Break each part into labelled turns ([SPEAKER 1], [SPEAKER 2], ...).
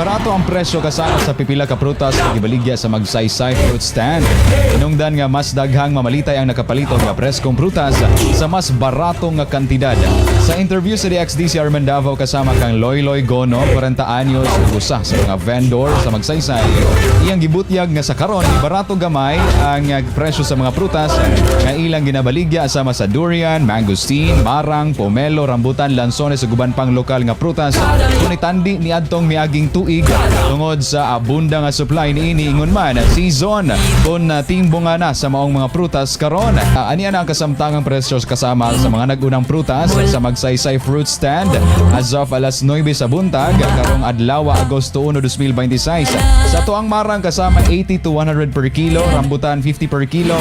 [SPEAKER 1] Nibarato ang presyo kasama sa pipila ka prutas ug gibaligya sa Magsaysay Fruit Stand. Hinungdan nga mas daghang mamalitay ang nakapalit nga preskong prutas sa mas barato nga kantidad. Sa interview sa DXDC Davao kasama kang Loyloy Gono, 40 anyos, usa sa mga vendor sa Magsaysay. Iyang gibutyag nga sa karon barato gamay ang presyo sa mga prutas nga ilang ginabaligya sama sa durian, mangosteen, marang, pomelo, rambutan, lansones ug uban pang lokal nga prutas. Kung itandi ni adtong miaging tuig tungod sa abunda nga supply niini ingon man season kun timbunga na sa maong mga prutas karon. Aniya na ang kasamtangang presyo kasama sa mga nagunang prutas sa Magsaysay Fruit Stand as of alas 9 sa buntag karong adlaw Agosto 1, 2026. Sa tuang marang kasama 80 to 100 per kilo, rambutan 50 per kilo,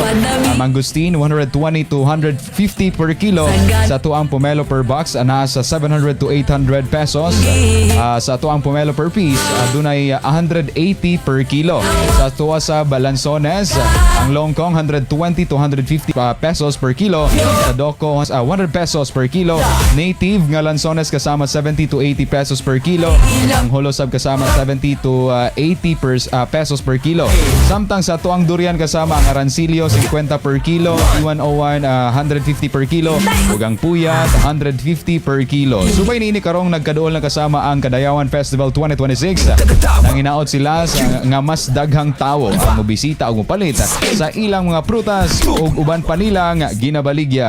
[SPEAKER 1] mangosteen 120 to 150 per kilo. Sa tuang pomelo per box ana sa 700 to 800 pesos. Sa tuang pomelo per piece dunay 180 per kilo. Sa tuwa sa balansones ang longkong 120 to 150 pesos per kilo. Sa doko 100 pesos per kilo. Native nga lansones kasama 70 to 80 pesos per kilo. Ang holosab kasama 70 to 80 pesos per kilo. Samtang sa tuang durian kasama ang arancilio 50 per kilo, E101 150 per kilo, ug ang puyat 150 per kilo. Subay niini karong nagkaduol na kasama ang Kadayawan Festival 2026. Nang hinaot sila nga mas daghang tawo ang mobisita ug mopalit sa ilang mga prutas ug uban pa nilang ginabaligya.